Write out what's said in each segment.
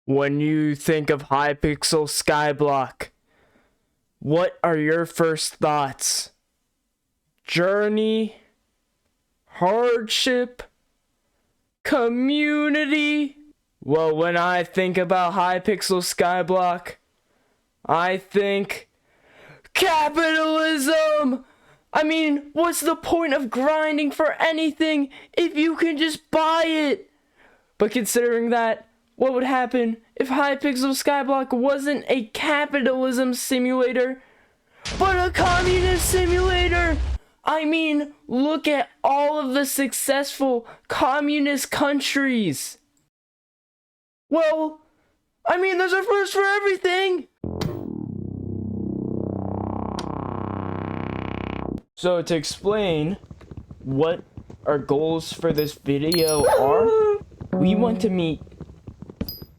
When you think of Hypixel Skyblock, what are your first thoughts? Journey? Hardship? Community? Well, when I think about Hypixel Skyblock, I think capitalism! I mean, what's the point of grinding for anything if you can just buy it? But considering that, what would happen if Hypixel Skyblock wasn't a capitalism simulator, but a communist simulator? I mean, look at all of the successful communist countries. Well, I mean, there's a first for everything. So to explain what our goals for this video are, we want to meet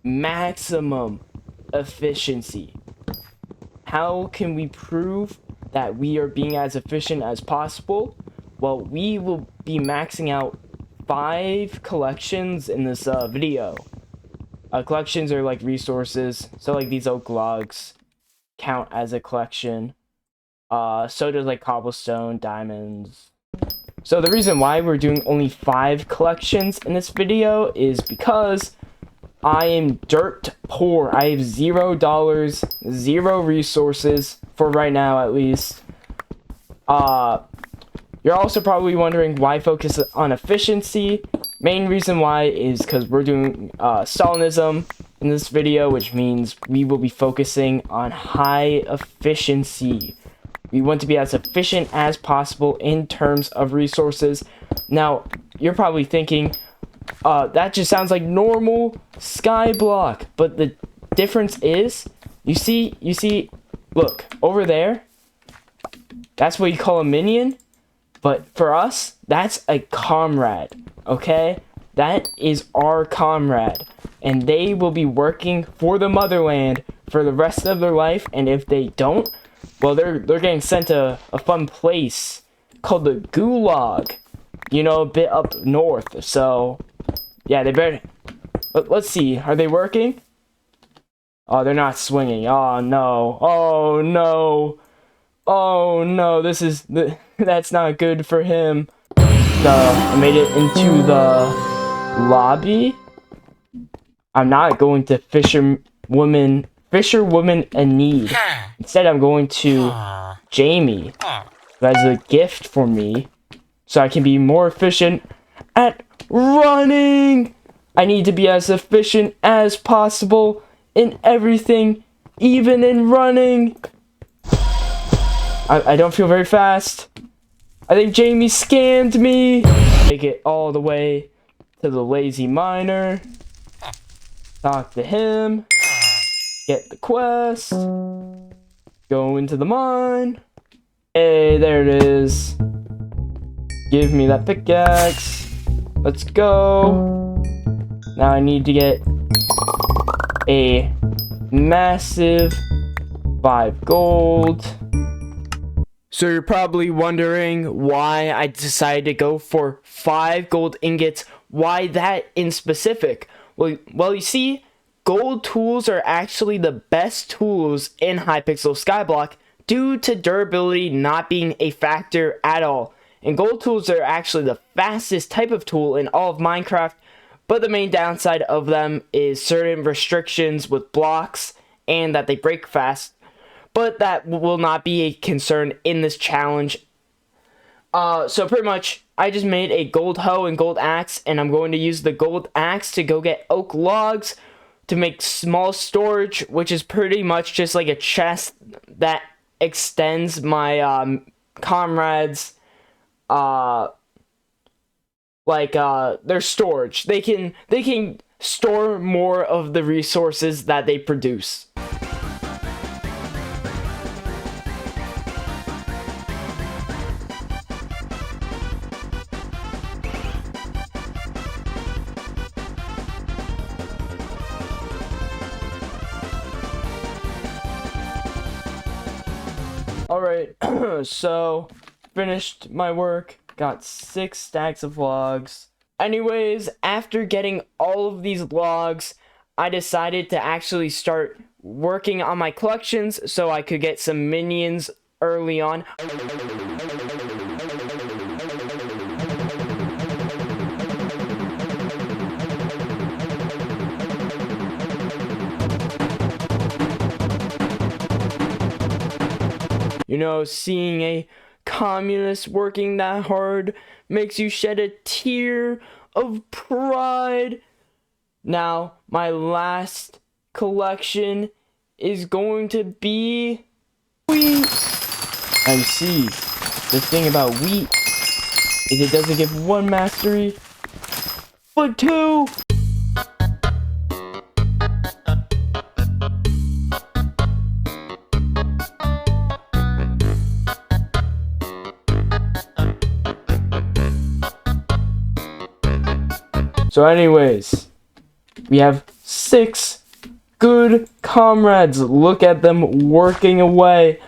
maximum efficiency. How can we prove that we are being as efficient as possible? Well, we will be maxing out 5 collections in this video. Collections are like resources, so like these oak logs count as a collection. So does like cobblestone, diamonds. So the reason why we're doing only 5 collections in this video is because I am dirt poor. I have $0, 0 resources for right now, at least. You're also probably wondering why focus on efficiency. Main reason why is because we're doing Stalinism in this video, which means we will be focusing on high efficiency. We want to be as efficient as possible in terms of resources. Now, you're probably thinking, that just sounds like normal Skyblock, but the difference is, you see, look, over there, that's what you call a minion, but for us, that's a comrade, okay? That is our comrade, and they will be working for the motherland for the rest of their life, and if they don't, well, they're getting sent to a fun place called the Gulag, you know, a bit up north, so yeah, they better. Let's see. Are they working? Oh, they're not swinging. Oh no. Oh no. Oh no. That's not good for him. I made it into the lobby. I'm not going to fisherwoman in need. Instead, I'm going to Jamie, who has a gift for me, so I can be more efficient at running. I need to be as efficient as possible in everything, even in running. I don't feel very fast. I think Jamie scammed me. Make it all the way to the lazy miner. Talk to him. Get the quest. Go into the mine. Hey, there it is. Give me that pickaxe. Let's go. Now I need to get a massive 5 gold. So you're probably wondering why I decided to go for 5 gold ingots. Why that in specific? Well, you see, gold tools are actually the best tools in Hypixel Skyblock due to durability not being a factor at all. And gold tools are actually the fastest type of tool in all of Minecraft, but the main downside of them is certain restrictions with blocks and that they break fast. But that will not be a concern in this challenge. So pretty much, I just made a gold hoe and gold axe, and I'm going to use the gold axe to go get oak logs to make small storage, which is pretty much just like a chest that extends my comrades' their storage. They can store more of the resources that they produce. Alright, so finished my work, got 6 stacks of logs. Anyways, after getting all of these logs, I decided to actually start working on my collections so I could get some minions early on. You know, seeing a communist working that hard makes you shed a tear of pride. Now, my last collection is going to be wheat. And see, the thing about wheat is it doesn't give 1 mastery, but 2. So anyways, we have 6 good comrades. Look at them working away.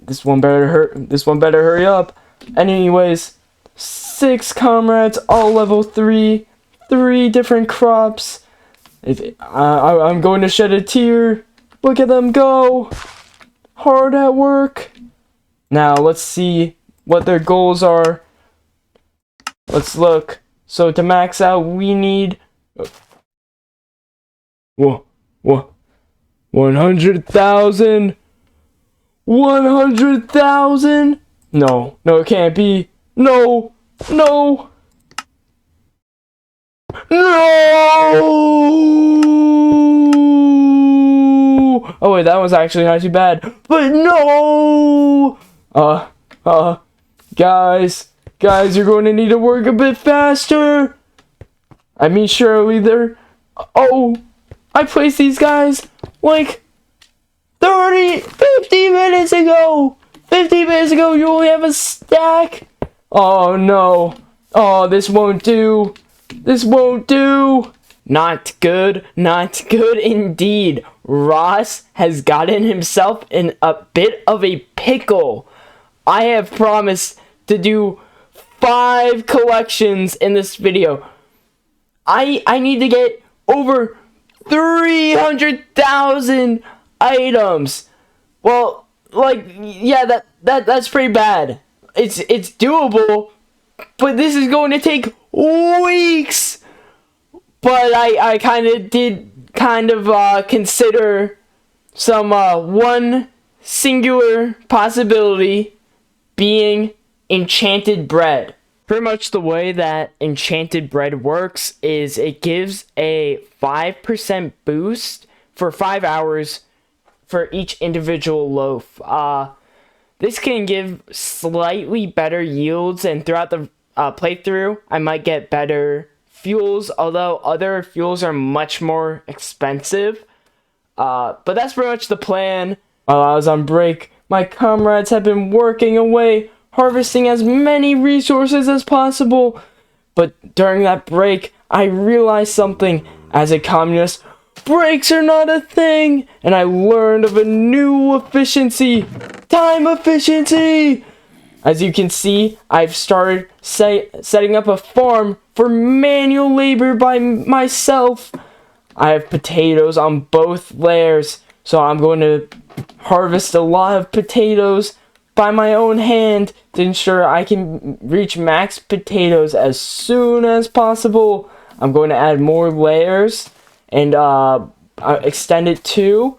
This one better hurry up. Anyways, 6 comrades, all level 3, 3 different crops. I'm going to shed a tear. Look at them go. Hard at work. Now let's see what their goals are. Let's look. So to max out, we need 100,000. 100,000. No, it can't be. No. Oh wait, that was actually not too bad. But no. Guys, you're going to need to work a bit faster. I mean, surely they're... Oh, I placed these guys like 50 minutes ago. 50 minutes ago, you only have a stack. Oh, no. Oh, this won't do. This won't do. Not good indeed. Ross has gotten himself in a bit of a pickle. I have promised to do 5 collections in this video. I need to get over 300,000 items. Well, like, yeah, that's pretty bad. It's doable, but this is going to take weeks. But I did consider some one singular possibility being enchanted bread. Pretty much the way that enchanted bread works is it gives a 5% boost for 5 hours for each individual loaf. This can give slightly better yields, and throughout the playthrough, I might get better fuels, although other fuels are much more expensive. But that's pretty much the plan. While I was on break, my comrades have been working away, harvesting as many resources as possible. But during that break, I realized something. As a communist, breaks are not a thing, and I learned of a new efficiency. Time efficiency! As you can see, I've started setting up a farm for manual labor by myself. I have potatoes on both layers, so I'm going to harvest a lot of potatoes by my own hand to ensure I can reach max potatoes as soon as possible. I'm going to add more layers and extend it too.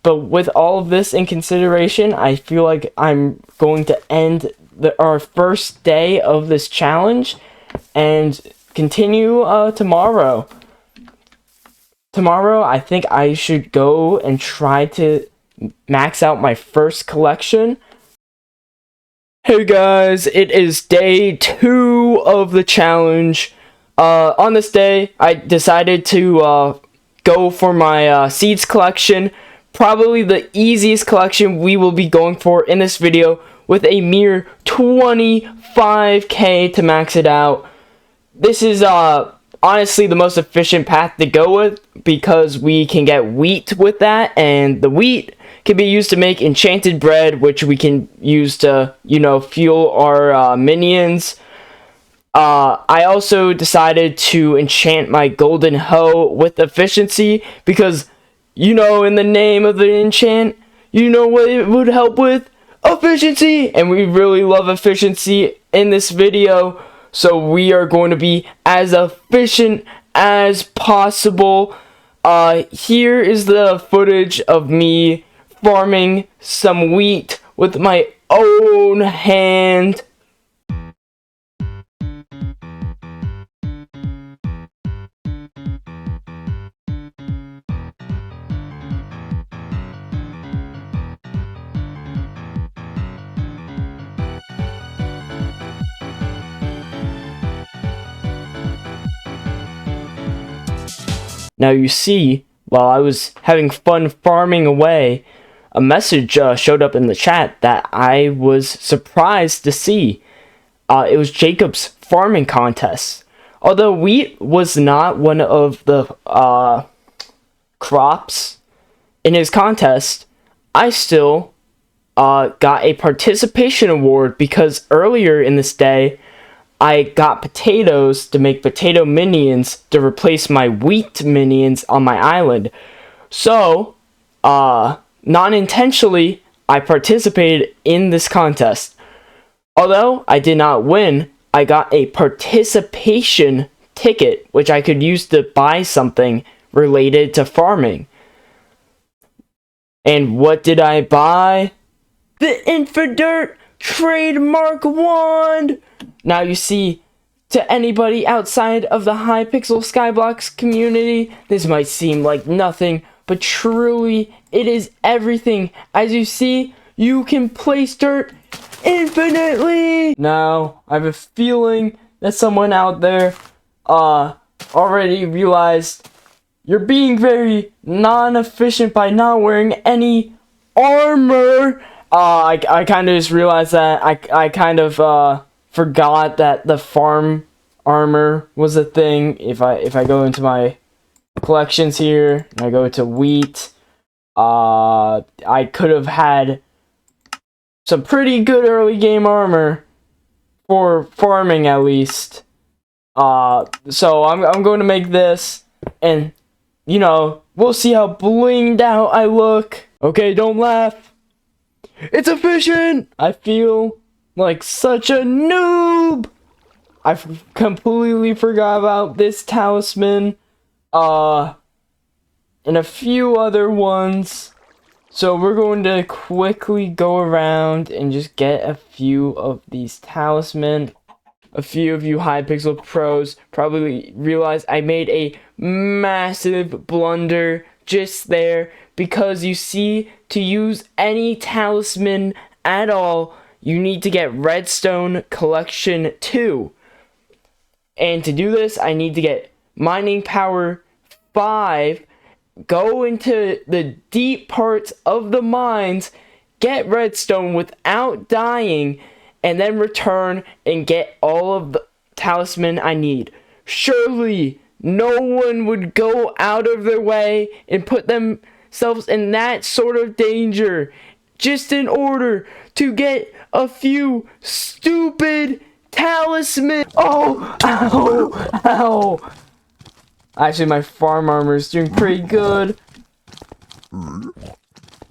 But with all of this in consideration, I feel like I'm going to end our first day of this challenge and continue tomorrow. Tomorrow, I think I should go and try to max out my first collection. Hey guys, it is day 2 of the challenge. On this day, I decided to go for my seeds collection. Probably the easiest collection we will be going for in this video, with a mere 25k to max it out. This is honestly the most efficient path to go with, because we can get wheat with that, and the wheat can be used to make enchanted bread, which we can use to, you know, fuel our minions. I also decided to enchant my golden hoe with efficiency because, you know, in the name of the enchant, you know what it would help with? Efficiency! And we really love efficiency in this video, so we are going to be as efficient as possible. Here is the footage of me farming some wheat with my own hand. Now you see, while I was having fun farming away, a message showed up in the chat that I was surprised to see. It was Jacob's farming contest. Although wheat was not one of the crops in his contest, I still got a participation award because earlier in this day, I got potatoes to make potato minions to replace my wheat minions on my island. So, non-intentionally, I participated in this contest. Although I did not win, I got a participation ticket, which I could use to buy something related to farming. And what did I buy? The Infidirt trademark wand! Now you see, to anybody outside of the Hypixel Skyblock community, this might seem like nothing, but truly, it is everything. As you see, you can place dirt infinitely! Now, I have a feeling that someone out there, already realized you're being very non-efficient by not wearing any armor. I kind of just realized that I kind of, forgot that the farm armor was a thing. If I go into my collections here, and I go to wheat, I could have had some pretty good early game armor for farming at least. So I'm going to make this, and you know, we'll see how blinged out I look. Okay, don't laugh. It's efficient! I feel like such a noob! I completely forgot about this talisman, and a few other ones. So we're going to quickly go around and just get a few of these talisman. A few of you Hypixel pros probably realize I made a massive blunder just there, because you see, to use any talisman at all, you need to get Redstone Collection 2. And to do this, I need to get Mining Power 5, go into the deep parts of the mines, get redstone without dying, and then return and get all of the talisman I need. Surely, no one would go out of their way and put themselves in that sort of danger just in order to get a few stupid talisman. Oh, ow, ow. Actually, my farm armor is doing pretty good. Oh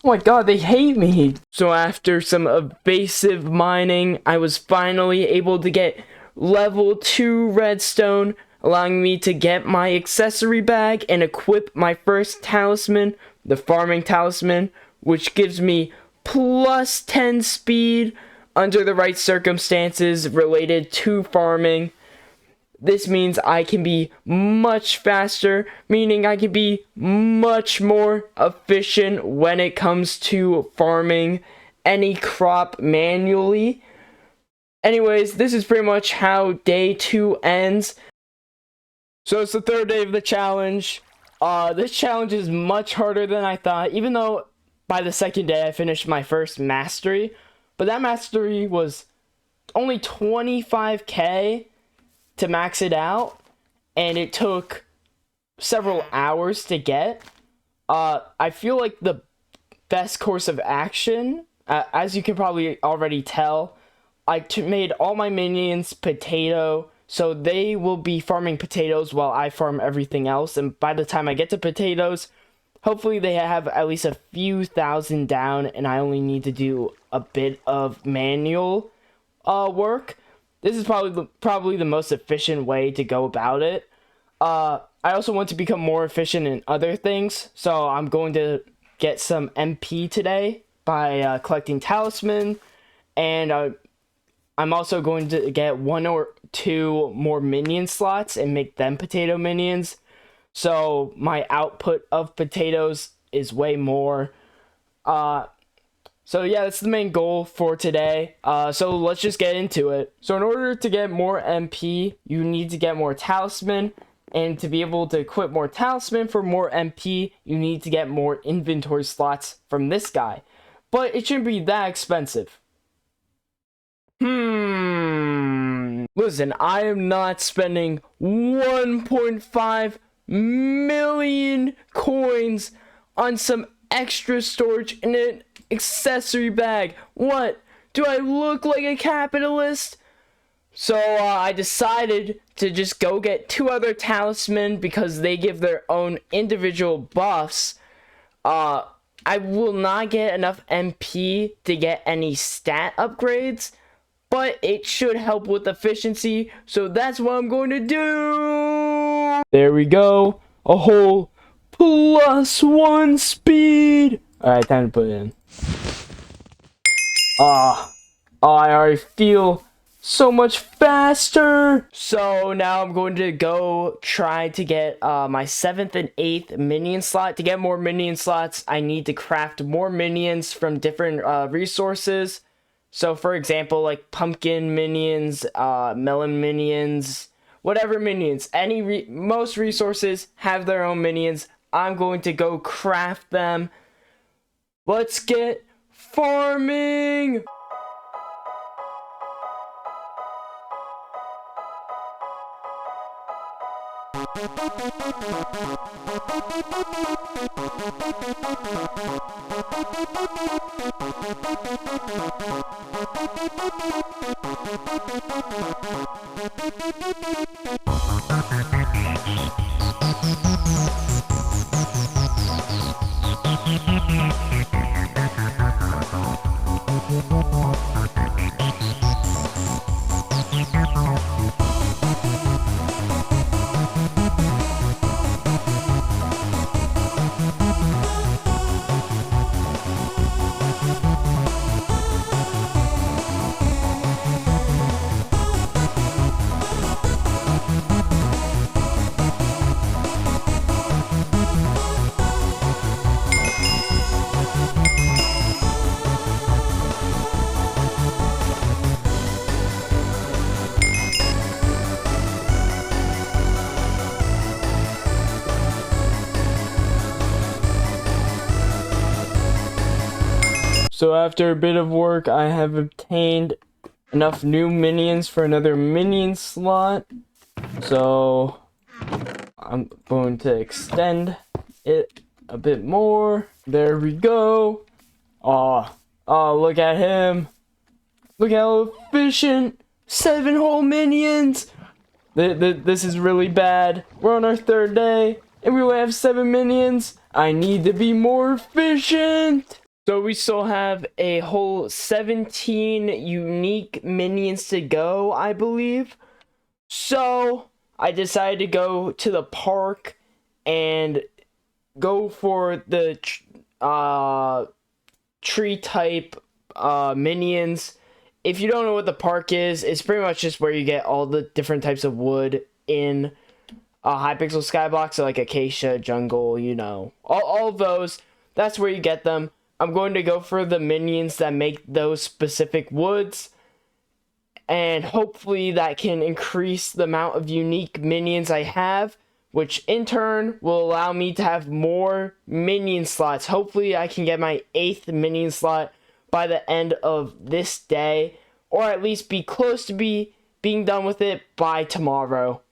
my god, they hate me. So after some evasive mining, I was finally able to get level 2 redstone, allowing me to get my accessory bag and equip my first talisman, the farming talisman, which gives me plus 10 speed under the right circumstances related to farming. This means I can be much faster, meaning I can be much more efficient when it comes to farming any crop manually. Anyways, this is pretty much how day 2 ends. So it's the third day of the challenge. This challenge is much harder than I thought, even though by the second day I finished my first mastery. But that mastery was only 25k to max it out, and it took several hours to get. I feel like the best course of action, as you can probably already tell, I made all my minions potato, So they will be farming potatoes while I farm everything else. And by the time I get to potatoes, hopefully they have at least a few thousand down, and I only need to do a bit of manual work. This is probably the most efficient way to go about it. I also want to become more efficient in other things, so I'm going to get some MP today by collecting talisman, and I'm also going to get 1 or 2 more minion slots and make them potato minions. So my output of potatoes is way more. So yeah, that's the main goal for today. So let's just get into it. So in order to get more MP, you need to get more talisman. And to be able to equip more talisman for more MP, you need to get more inventory slots from this guy. But it shouldn't be that expensive. Listen, I am not spending 1.5 million coins on some extra storage in an accessory bag. What? Do I look like a capitalist? So I decided to just go get 2 other talisman because they give their own individual buffs. I will not get enough MP to get any stat upgrades, but it should help with efficiency, so that's what I'm going to do. There we go. A whole +1 speed. Alright, time to put it in. I already feel so much faster. So now I'm going to go try to get my 7th and 8th minion slot. To get more minion slots, I need to craft more minions from different resources. So for example, like pumpkin minions, melon minions, whatever minions. Most resources have their own minions. I'm going to go craft them. Let's get farming. So after a bit of work, I have obtained enough new minions for another minion slot. So I'm going to extend it a bit more. There we go. Oh, look at him. Look how efficient. 7 whole minions. This is really bad. We're on our 3rd day and we only have 7 minions. I need to be more efficient. So we still have a whole 17 unique minions to go, I believe. So I decided to go to the park and go for the tree type minions. If you don't know what the park is, it's pretty much just where you get all the different types of wood in Hypixel Skyblock. So like acacia, jungle, you know, all of those. That's where you get them. I'm going to go for the minions that make those specific woods, and hopefully that can increase the amount of unique minions I have, which in turn will allow me to have more minion slots. Hopefully I can get my 8th minion slot by the end of this day, or at least be close to being done with it by tomorrow.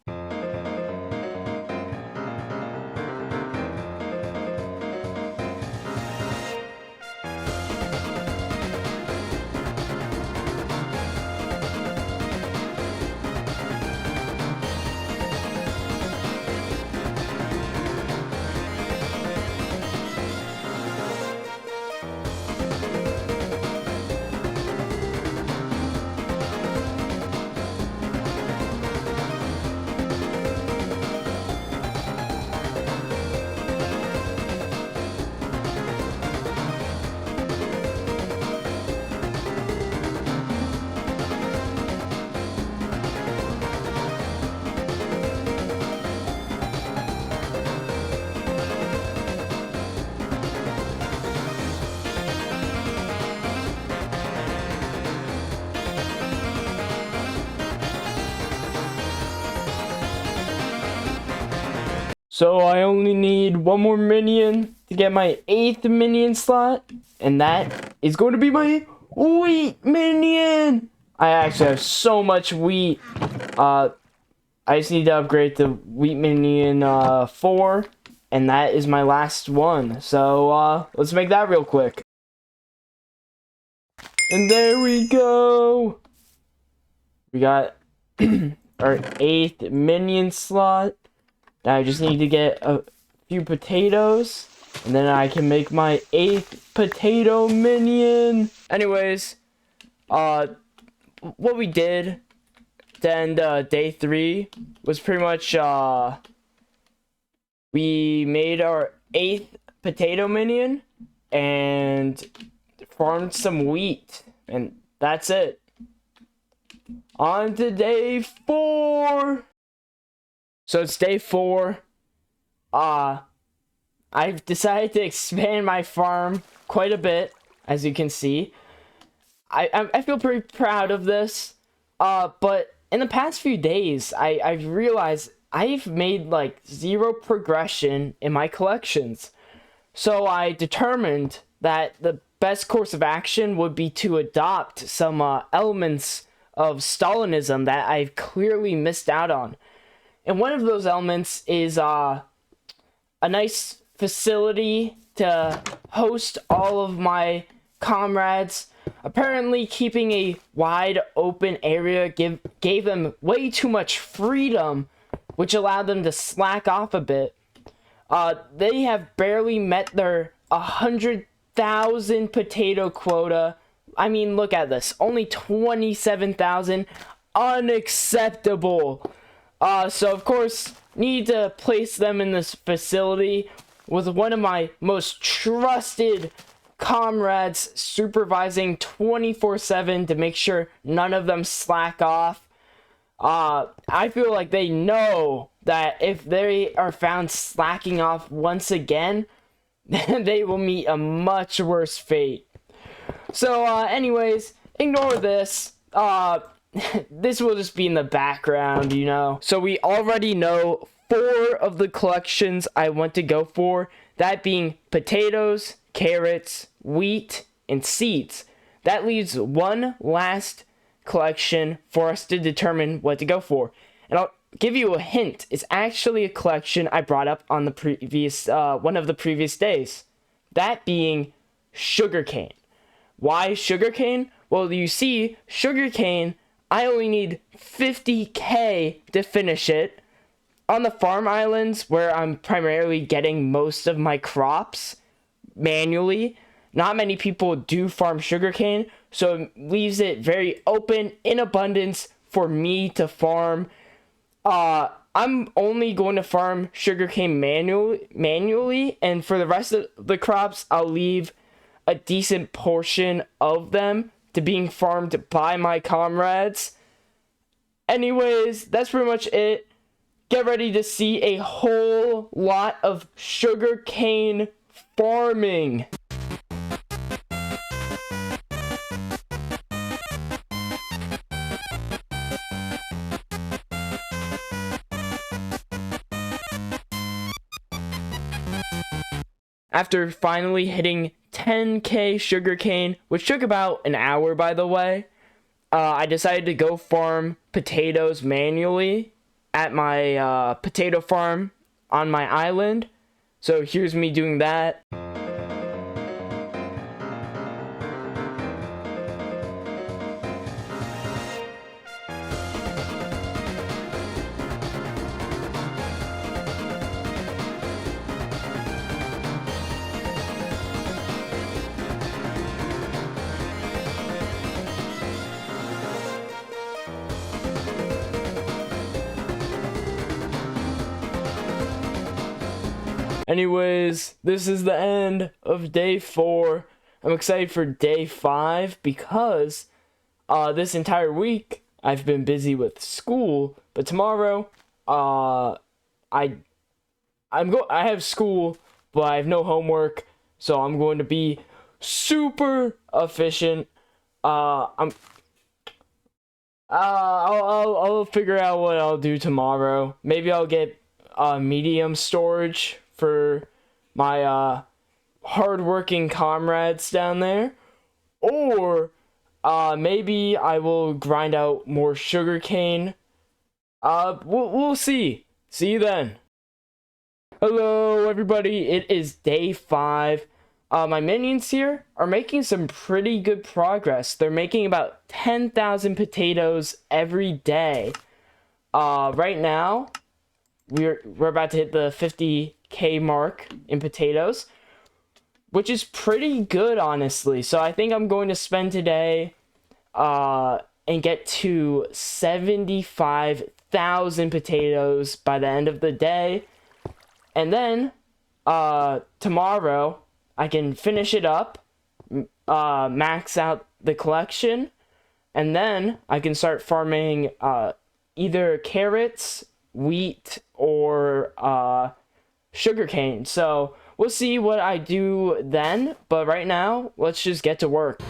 So I only need one more minion to get my 8th minion slot, and that is going to be my wheat minion. I actually have so much wheat. I just need to upgrade to wheat minion 4, and that is my last one. So let's make that real quick. And there we go. We got our 8th minion slot. Now I just need to get a few potatoes, and then I can make my 8th potato minion. Anyways, what we did to end day 3 was pretty much we made our 8th potato minion and farmed some wheat, and that's it. On to day 4. So it's day 4. I've decided to expand my farm quite a bit, as you can see. I feel pretty proud of this. But in the past few days, I've realized I've made like 0 progression in my collections. So I determined that the best course of action would be to adopt some elements of Stalinism that I've clearly missed out on. And one of those elements is a nice facility to host all of my comrades. Apparently keeping a wide open area gave them way too much freedom, which allowed them to slack off a bit. They have barely met their 100,000 potato quota. I mean, look at this. Only 27,000. Unacceptable. So, of course, need to place them in this facility with one of my most trusted comrades supervising 24/7 to make sure none of them slack off. I feel like they know that if they are found slacking off once again, they will meet a much worse fate. So, anyways, ignore this. This will just be in the background, you know. So we already know 4 of the collections I want to go for. That being potatoes, carrots, wheat, and seeds. That leaves one last collection for us to determine what to go for. And I'll give you a hint. It's actually a collection I brought up on the previous one of the previous days. That being sugarcane. Why sugarcane? Well, you see, sugarcane, I only need 50k to finish it. On the farm islands, where I'm primarily getting most of my crops manually, not many people do farm sugarcane, so it leaves it very open, in abundance, for me to farm. I'm only going to farm sugarcane manually, and for the rest of the crops, I'll leave a decent portion of them to being farmed by my comrades. Anyways, that's pretty much it. Get ready to see a whole lot of sugarcane farming. After finally hitting 10k sugarcane, which took about an hour, by the way, I decided to go farm potatoes manually at my potato farm on my island. So here's me doing that. Anyways, this is the end of day 4. I'm excited for day 5 because this entire week I've been busy with school, but tomorrow I have school, but I have no homework, so I'm going to be super efficient. I'll figure out what I'll do tomorrow. Maybe I'll get medium storage for my hardworking comrades down there, or maybe I will grind out more sugarcane. We'll see. See you then. Hello, everybody. It is day 5. My minions here are making some pretty good progress. They're making about 10,000 potatoes every day. Right now, we're about to hit the 50K mark in potatoes, which is pretty good, honestly. So I think I'm going to spend today and get to 75,000 potatoes by the end of the day. And then tomorrow I can finish it up, max out the collection, and then I can start farming either carrots, wheat, or sugarcane. So we'll see what I do then, but right now, let's just get to work.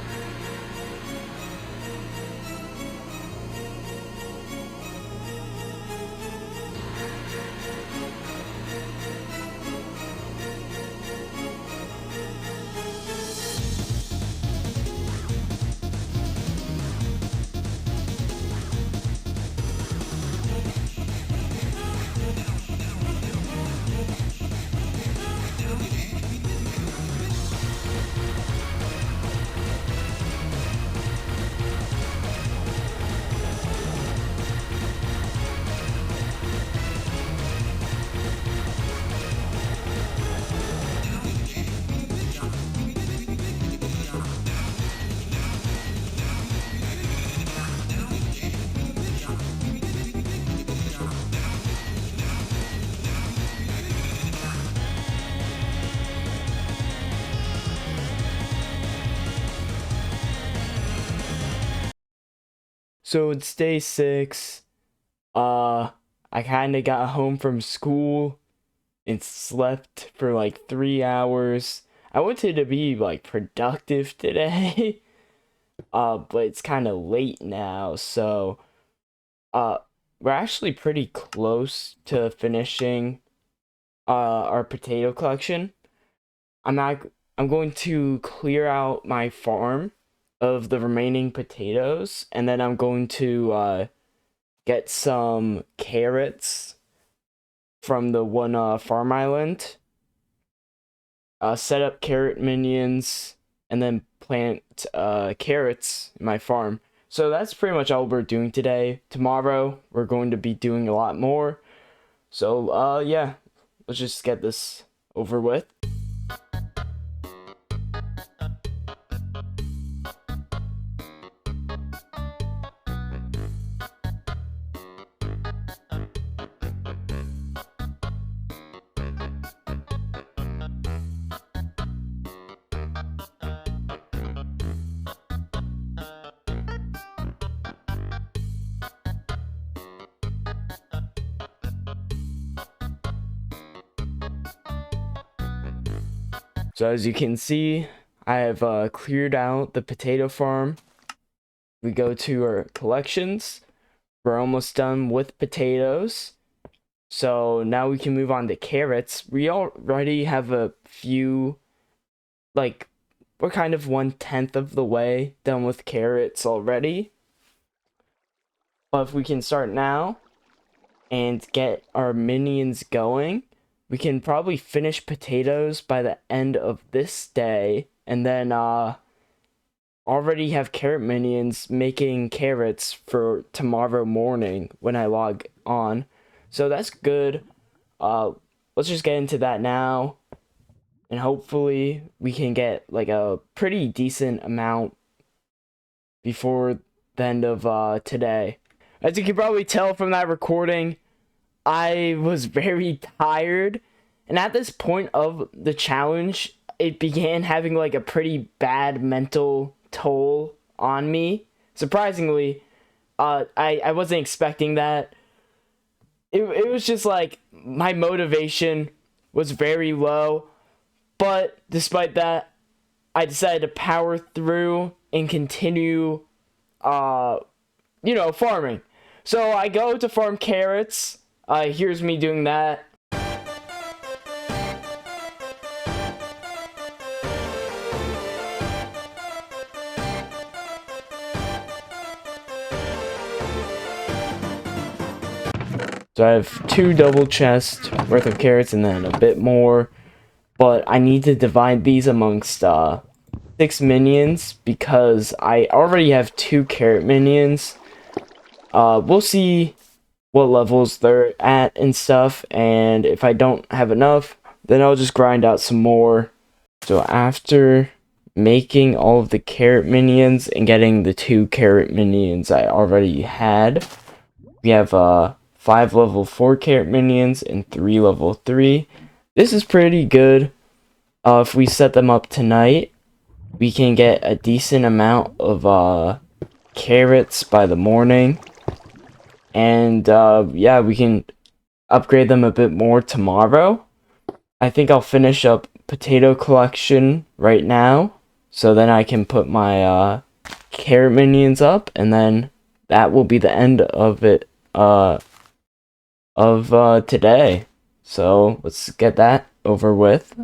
So it's day 6. I kind of got home from school and slept for like 3 hours. I wanted to be like productive today, but it's kind of late now. So, we're actually pretty close to finishing our potato collection. I'm going to clear out my farm of the remaining potatoes, and then I'm going to get some carrots from the one farm island, set up carrot minions, and then plant carrots in my farm. So that's pretty much all we're doing today. Tomorrow we're going to be doing a lot more. So yeah, let's just get this over with. So as you can see, I have cleared out the potato farm. We go to our collections. We're almost done with potatoes. So now we can move on to carrots. We already have a few, like, we're kind of 1/10 of the way done with carrots already. But if we can start now and get our minions going, we can probably finish potatoes by the end of this day, and then already have carrot minions making carrots for tomorrow morning when I log on. So that's good. Let's just get into that now, and hopefully we can get like a pretty decent amount before the end of today. As you can probably tell from that recording, I was very tired, and at this point of the challenge, it began having like a pretty bad mental toll on me. Surprisingly, I wasn't expecting that. It was just like my motivation was very low, but despite that, I decided to power through and continue, farming. So I go to farm carrots. Here's me doing that. So I have 2 double chests worth of carrots and then a bit more. But I need to divide these amongst 6 minions because I already have 2 carrot minions. We'll see what levels they're at and stuff, and if I don't have enough, then I'll just grind out some more. So after making all of the carrot minions and getting the 2 carrot minions I already had, we have 5 level 4 carrot minions and 3 level 3. This is pretty good. If we set them up tonight, we can get a decent amount of carrots by the morning. And yeah, we can upgrade them a bit more tomorrow. I think I'll finish up potato collection right now, so then I can put my carrot minions up, and then that will be the end of it today. So let's get that over with.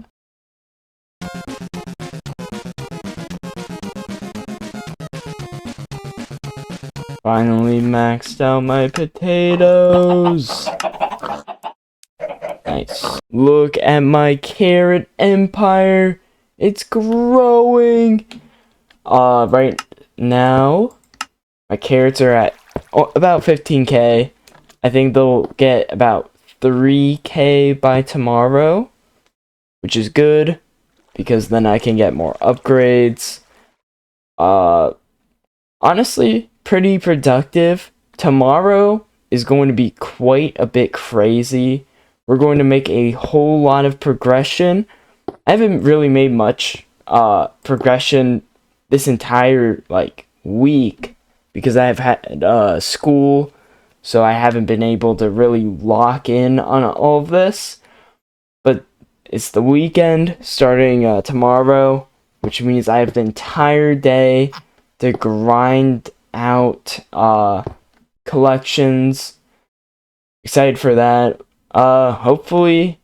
Finally maxed out my potatoes. Nice. Look at my carrot empire. It's growing. Right now, my carrots are at about 15k. I think they'll get about 3k by tomorrow, which is good because then I can get more upgrades. Honestly, pretty productive. Tomorrow is going to be quite a bit crazy. We're going to make a whole lot of progression. I haven't really made much progression this entire week because I've had school, so I haven't been able to really lock in on all of this. But it's the weekend starting tomorrow, which means I have the entire day to grind out collections. Excited for that. Hopefully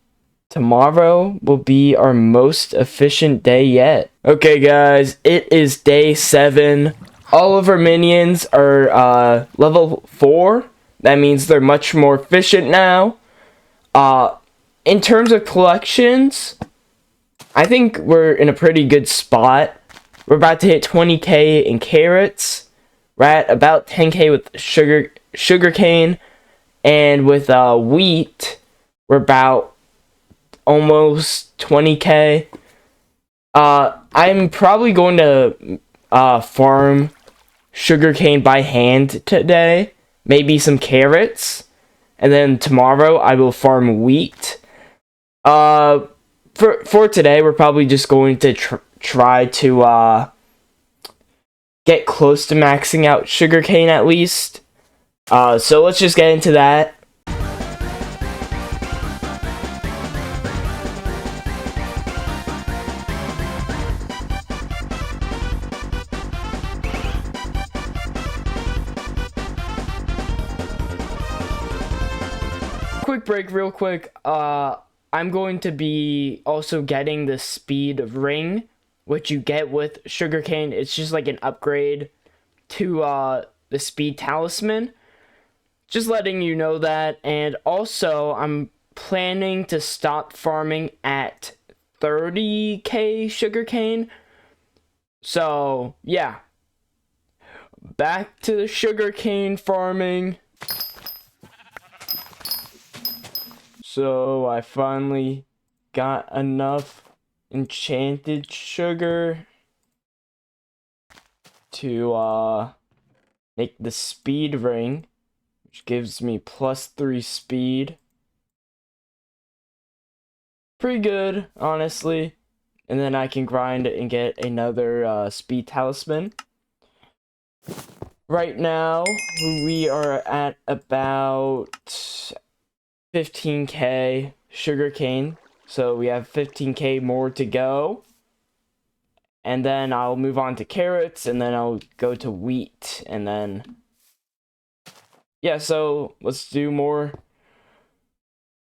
tomorrow will be our most efficient day yet. Okay guys, it is day 7. All of our minions are level 4. That means they're much more efficient now. In terms of collections, I think we're in a pretty good spot. We're about to hit 20k in carrots. We're at about 10k with sugarcane, and with wheat, we're about almost 20k. I'm probably going to farm sugarcane by hand today, maybe some carrots, and then tomorrow I will farm wheat. For today, we're probably just going to try to get close to maxing out sugarcane at least. So let's just get into that. Quick break real quick. I'm going to be also getting the speed ring, which you get with sugarcane. It's just like an upgrade to the speed talisman. Just letting you know that. And also, I'm planning to stop farming at 30k sugarcane. So, yeah. Back to the sugarcane farming. So, I finally got enough enchanted sugar to make the speed ring, which gives me +3 speed. Pretty good, honestly. And then I can grind and get another speed talisman. Right now, we are at about 15k sugarcane. So we have 15k more to go. And then I'll move on to carrots, and then I'll go to wheat, and then yeah, so let's do more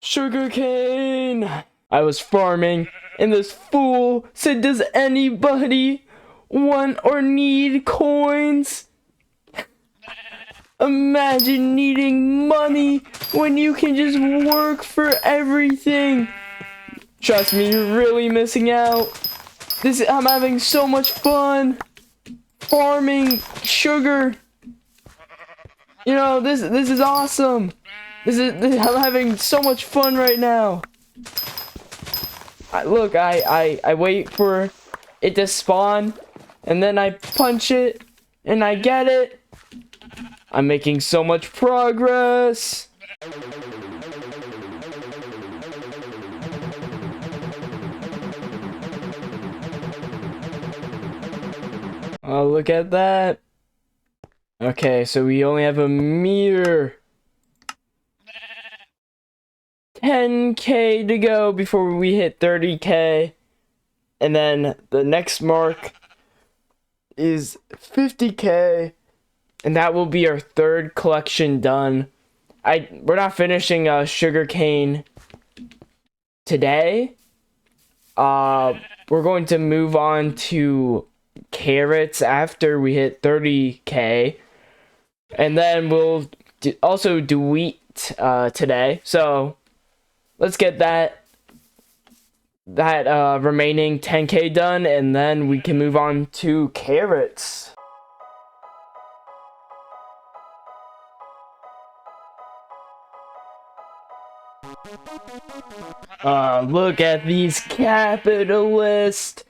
sugarcane. I was farming, and this fool said, "Does anybody want or need coins?" Imagine needing money when you can just work for everything. Trust me, you're really missing out. I'm having so much fun farming sugar. You know, this is awesome. I'm having so much fun right now. Look, I wait for it to spawn, and then I punch it, and I get it. I'm making so much progress. Oh, look at that. Okay, so we only have a mere 10K to go before we hit 30K. And then the next mark is 50K. And that will be our third collection done. We're not finishing sugarcane today. We're going to move on to carrots after we hit 30K. And then we'll also do wheat today. So let's get that remaining 10K done, and then we can move on to carrots. Look at these capitalists.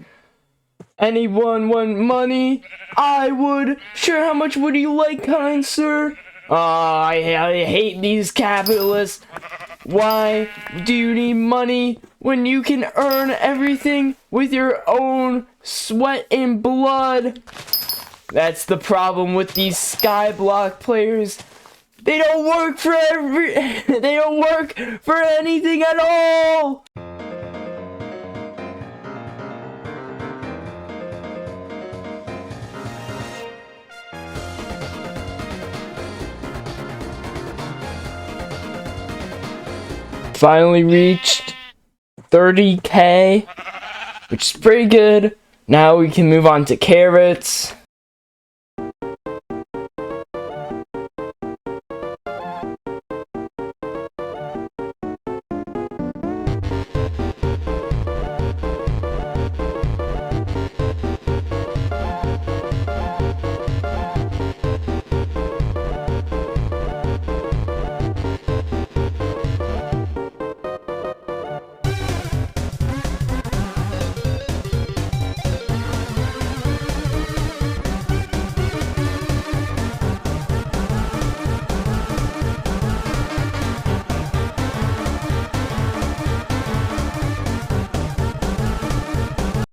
Anyone want money? I would. Sure, how much would you like, kind sir? I hate these capitalists. Why do you need money when you can earn everything with your own sweat and blood? That's the problem with these Skyblock players. They don't work for they don't work for anything at all. Finally reached 30K, which is pretty good. Now we can move on to carrots.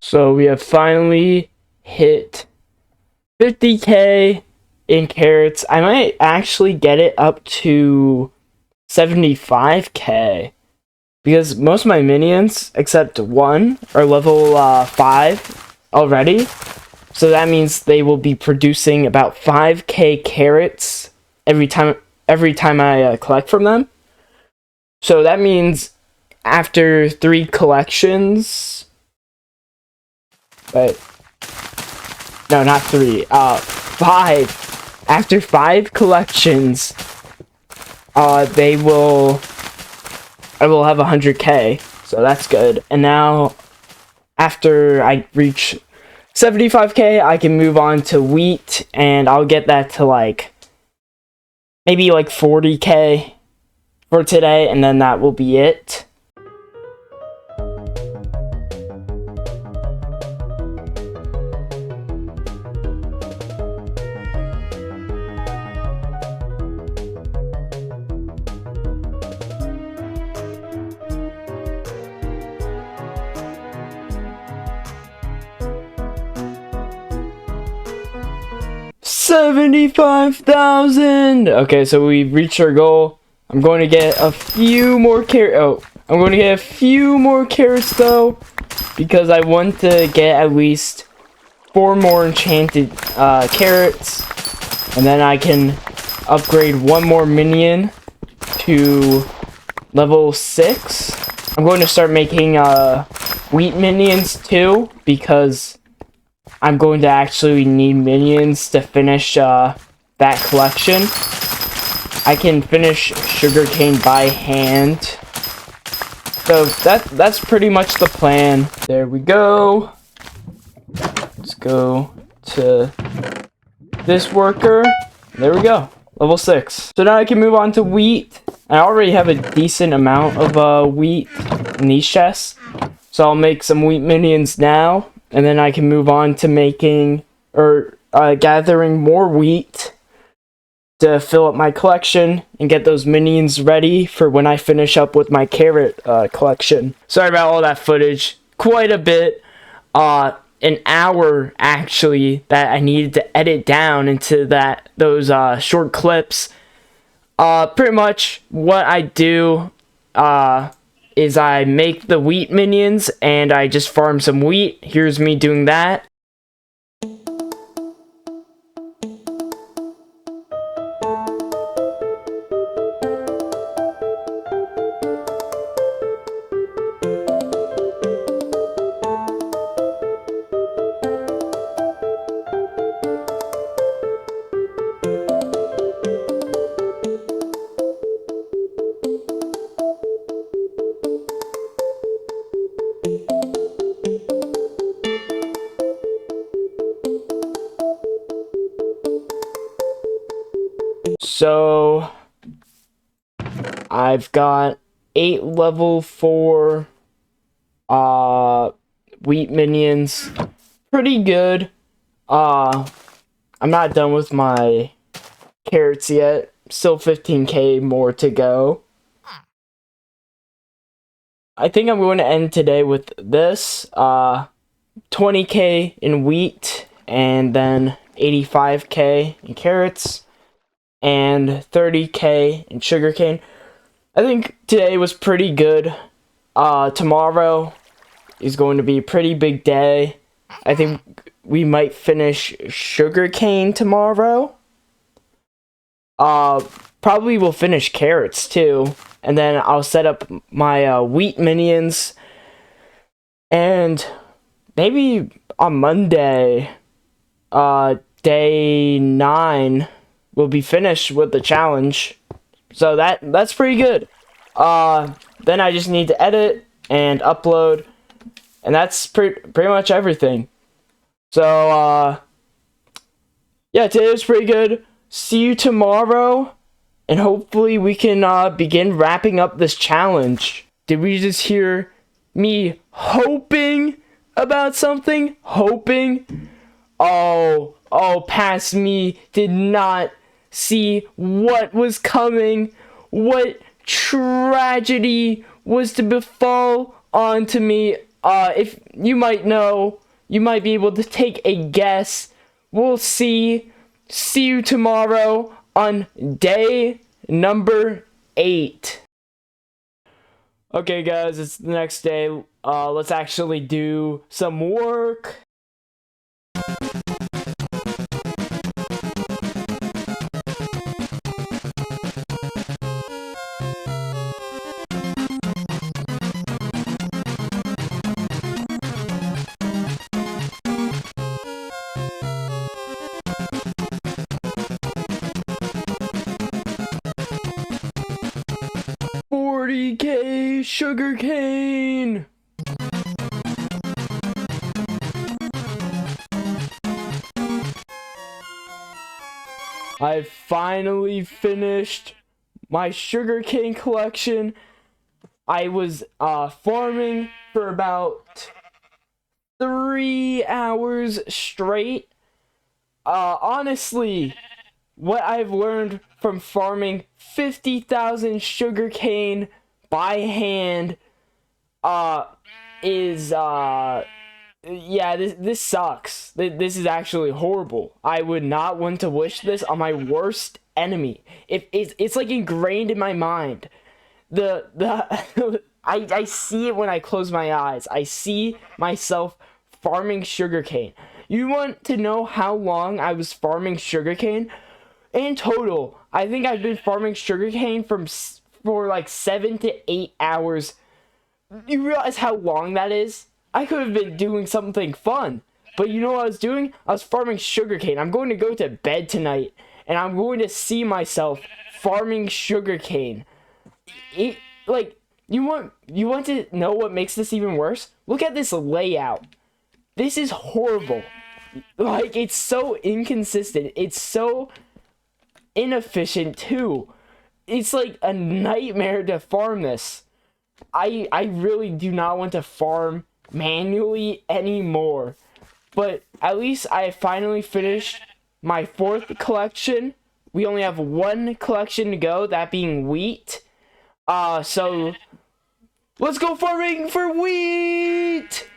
So we have finally hit 50K in carrots. I might actually get it up to 75K. Because most of my minions, except one, are level 5 already. So that means they will be producing about 5K carrots every time I collect from them. So that means after 3 collections... But no, not 3. 5. After 5 collections, I will have 100K. So that's good. And now, after I reach 75K, I can move on to wheat, and I'll get that to maybe 40K for today, and then that will be it. $75,000. Okay, so we reached our goal. I'm going to get a few more carrots. Oh, I'm going to get a few more carrots though, because I want to get at least 4 more enchanted carrots, and then I can upgrade 1 more minion to level 6. I'm going to start making wheat minions too, because I'm going to actually need minions to finish that collection. I can finish sugarcane by hand. So that's pretty much the plan. There we go. Let's go to this worker. There we go. Level 6. So now I can move on to wheat. I already have a decent amount of wheat in these chests. So I'll make some wheat minions now. And then I can move on to making or gathering more wheat to fill up my collection and get those minions ready for when I finish up with my carrot collection. Sorry about all that footage. Quite a bit. An hour actually that I needed to edit down into those short clips. Pretty much what I do is I make the wheat minions and I just farm some wheat. Here's me doing that. So I've got 8 level 4 wheat minions. Pretty good. I'm not done with my carrots yet. Still 15k more to go. I think I'm going to end today with this. 20k in wheat and then 85k in carrots. And 30k in sugarcane. I think today was pretty good. Tomorrow is going to be a pretty big day. I think we might finish sugarcane tomorrow. Probably will finish carrots too. And then I'll set up my wheat minions. And maybe on Monday, day 9, we'll be finished with the challenge. So that's pretty good. Then I just need to edit and upload. And that's pretty much everything. So, yeah, today was pretty good. See you tomorrow. And hopefully we can begin wrapping up this challenge. Did we just hear me hoping about something? Hoping? Oh, past me did not see what was coming, what tragedy was to befall onto me. If you might know, you might be able to take a guess. We'll see. See you tomorrow on day number 8. Okay guys, it's the next day. Let's actually do some work. $40k sugarcane! I finally finished my sugarcane collection. I was farming for about 3 hours straight. Honestly, what I've learned from farming 50,000 sugarcane by hand is yeah, this sucks. This is actually horrible. I would not want to wish this on my worst enemy. It's like ingrained in my mind. I see it when I close my eyes. I see myself farming sugarcane. You want to know how long I was farming sugarcane? In total, I think I've been farming sugarcane for like 7 to 8 hours. You realize how long that is? I could have been doing something fun. But you know what I was doing? I was farming sugarcane. I'm going to go to bed tonight and I'm going to see myself farming sugarcane. Like, you want to know what makes this even worse? Look at this layout. This is horrible. Like, it's so inconsistent. It's so inefficient too. It's like a nightmare to farm this. I really do not want to farm manually anymore. But at least I finally finished my 4th collection. We only have 1 collection to go, that being wheat. So let's go farming for wheat!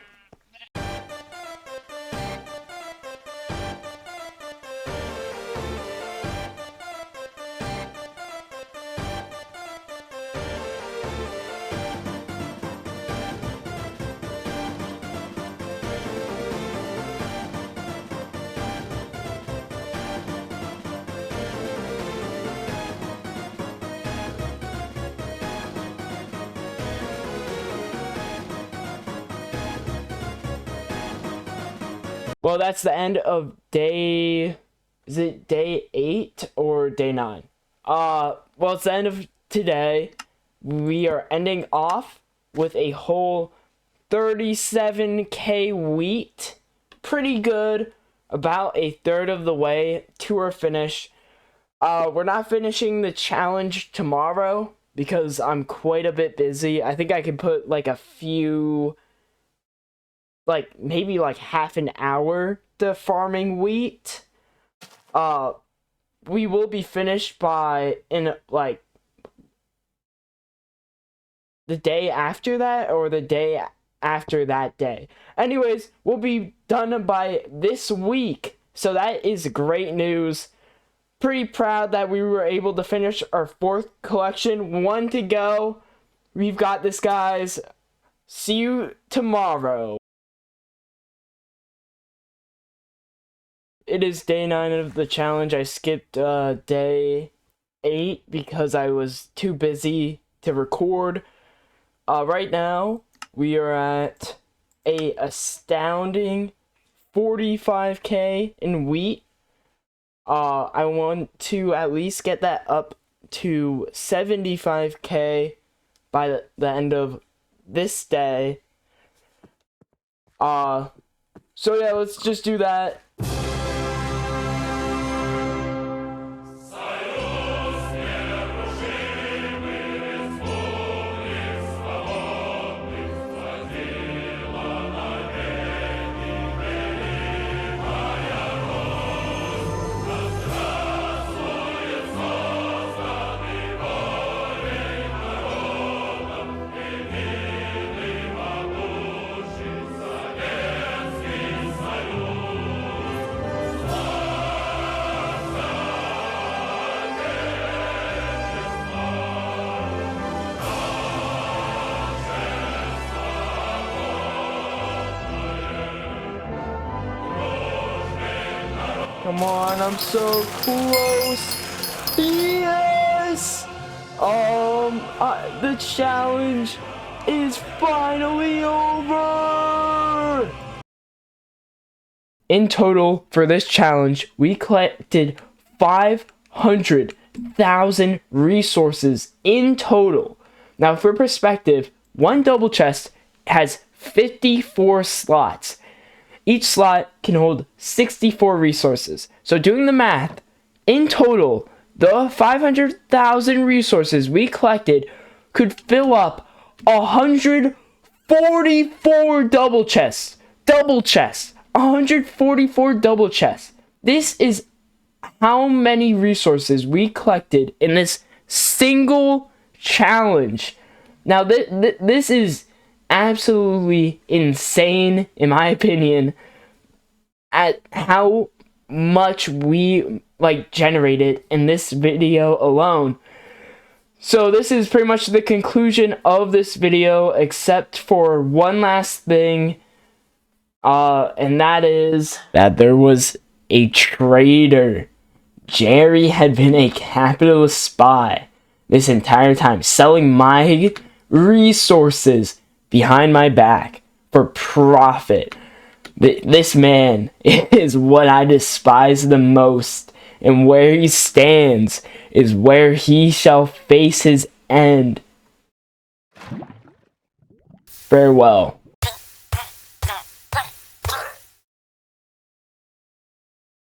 Well, that's the end of day... Is it day 8 or day 9? Well, it's the end of today. We are ending off with a whole 37k wheat. Pretty good. About a third of the way to our finish. We're not finishing the challenge tomorrow because I'm quite a bit busy. I think I can put like a few... like maybe like half an hour to farming wheat. We will be finished by in like the day after that or the day after that day. Anyways, we'll be done by this week. So that is great news. Pretty proud that we were able to finish our 4th collection. 1 to go. We've got this, guys. See you tomorrow. It is day 9 of the challenge. I skipped day 8 because I was too busy to record. Right now, we are at a astounding 45k in wheat. I want to at least get that up to 75k by the end of this day. So yeah, let's just do that. Come on, I'm so close. Yes! The challenge is finally over! In total, for this challenge, we collected 500,000 resources in total. Now, for perspective, one double chest has 54 slots. Each slot can hold 64 resources. So doing the math, in total, the 500,000 resources we collected could fill up 144 double chests. 144 double chests. This is how many resources we collected in this single challenge. Now, this is absolutely insane, in my opinion, at how much we generated in this video alone. So this is pretty much the conclusion of this video, except for one last thing, and that is that there was a traitor. Jerry had been a capitalist spy this entire time, selling my resources behind my back for profit. This man is what I despise the most and where he stands is where he shall face his end. Farewell.